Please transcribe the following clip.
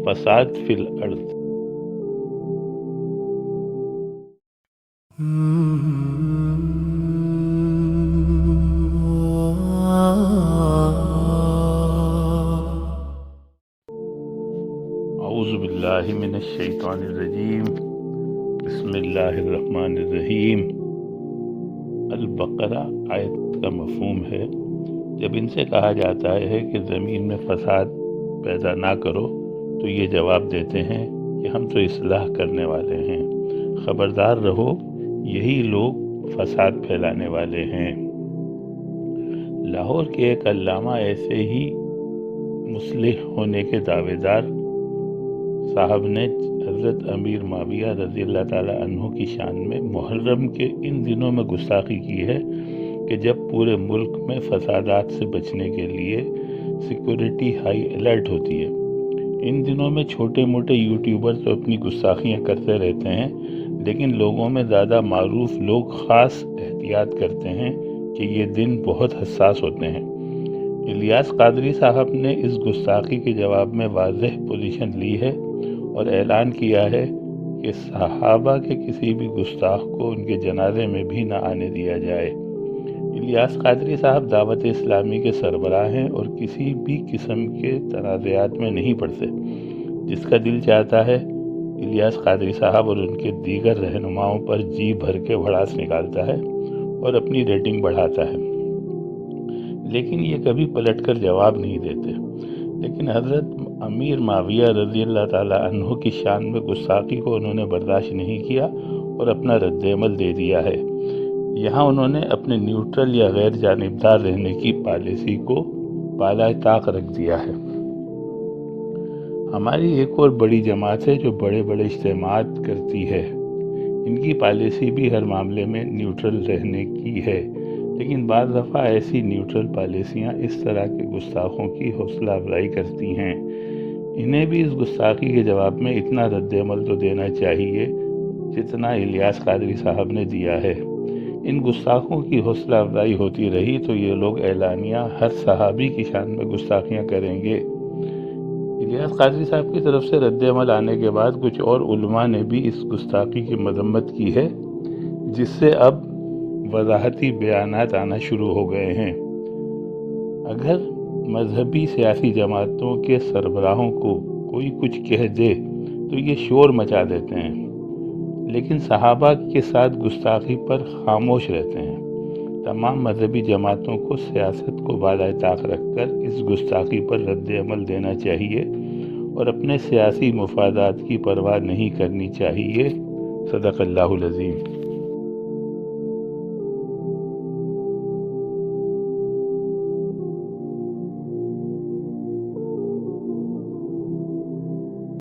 فساد فی الارض۔ اعوذ باللہ من الشیطان الرجیم، بسم اللہ الرحمن الرحیم۔ البقرہ آیت کا مفہوم ہے، جب ان سے کہا جاتا ہے کہ زمین میں فساد پیدا نہ کرو تو یہ جواب دیتے ہیں کہ ہم تو اصلاح کرنے والے ہیں، خبردار رہو، یہی لوگ فساد پھیلانے والے ہیں۔ لاہور کے ایک علامہ ایسے ہی مصلح ہونے کے دعوے دار صاحب نے حضرت امیر معاویہ رضی اللہ تعالیٰ عنہ کی شان میں محرم کے ان دنوں میں گستاخی کی ہے کہ جب پورے ملک میں فسادات سے بچنے کے لیے سیکورٹی ہائی الرٹ ہوتی ہے۔ ان دنوں میں چھوٹے موٹے یوٹیوبر تو اپنی گستاخیاں کرتے رہتے ہیں، لیکن لوگوں میں زیادہ معروف لوگ خاص احتیاط کرتے ہیں کہ یہ دن بہت حساس ہوتے ہیں۔ الیاس قادری صاحب نے اس گستاخی کے جواب میں واضح پوزیشن لی ہے اور اعلان کیا ہے کہ صحابہ کے کسی بھی گستاخ کو ان کے جنازے میں بھی نہ آنے دیا جائے۔ الیاس قادری صاحب دعوت اسلامی کے سربراہ ہیں اور کسی بھی قسم کے تنازعات میں نہیں پڑتے۔ جس کا دل چاہتا ہے الیاس قادری صاحب اور ان کے دیگر رہنماؤں پر جی بھر کے بھڑاس نکالتا ہے اور اپنی ریٹنگ بڑھاتا ہے، لیکن یہ کبھی پلٹ کر جواب نہیں دیتے۔ لیکن حضرت امیر معاویہ رضی اللہ تعالیٰ عنہ کی شان میں گستاخی کو انہوں نے برداشت نہیں کیا اور اپنا رد عمل دے دیا ہے۔ یہاں انہوں نے اپنے نیوٹرل یا غیر جانبدار رہنے کی پالیسی کو بالائے طاق رکھ دیا ہے۔ ہماری ایک اور بڑی جماعت ہے جو بڑے بڑے اجتماعات کرتی ہے، ان کی پالیسی بھی ہر معاملے میں نیوٹرل رہنے کی ہے، لیکن بعض دفعہ ایسی نیوٹرل پالیسیاں اس طرح کے گستاخوں کی حوصلہ افزائی کرتی ہیں۔ انہیں بھی اس گستاخی کے جواب میں اتنا رد عمل تو دینا چاہیے جتنا الیاس قادری صاحب نے دیا ہے۔ ان گستاخوں کی حوصلہ افزائی ہوتی رہی تو یہ لوگ اعلانیہ ہر صحابی کی شان میں گستاخیاں کریں گے۔ الیاس قادری صاحب کی طرف سے رد عمل آنے کے بعد کچھ اور علماء نے بھی اس گستاخی کی مذمت کی ہے، جس سے اب وضاحتی بیانات آنا شروع ہو گئے ہیں۔ اگر مذہبی سیاسی جماعتوں کے سربراہوں کو کوئی کچھ کہہ دے تو یہ شور مچا دیتے ہیں، لیکن صحابہ کے ساتھ گستاخی پر خاموش رہتے ہیں۔ تمام مذہبی جماعتوں کو سیاست کو بالائے طاق رکھ کر اس گستاخی پر رد عمل دینا چاہیے اور اپنے سیاسی مفادات کی پرواہ نہیں کرنی چاہیے۔ صدق اللہ العظیم۔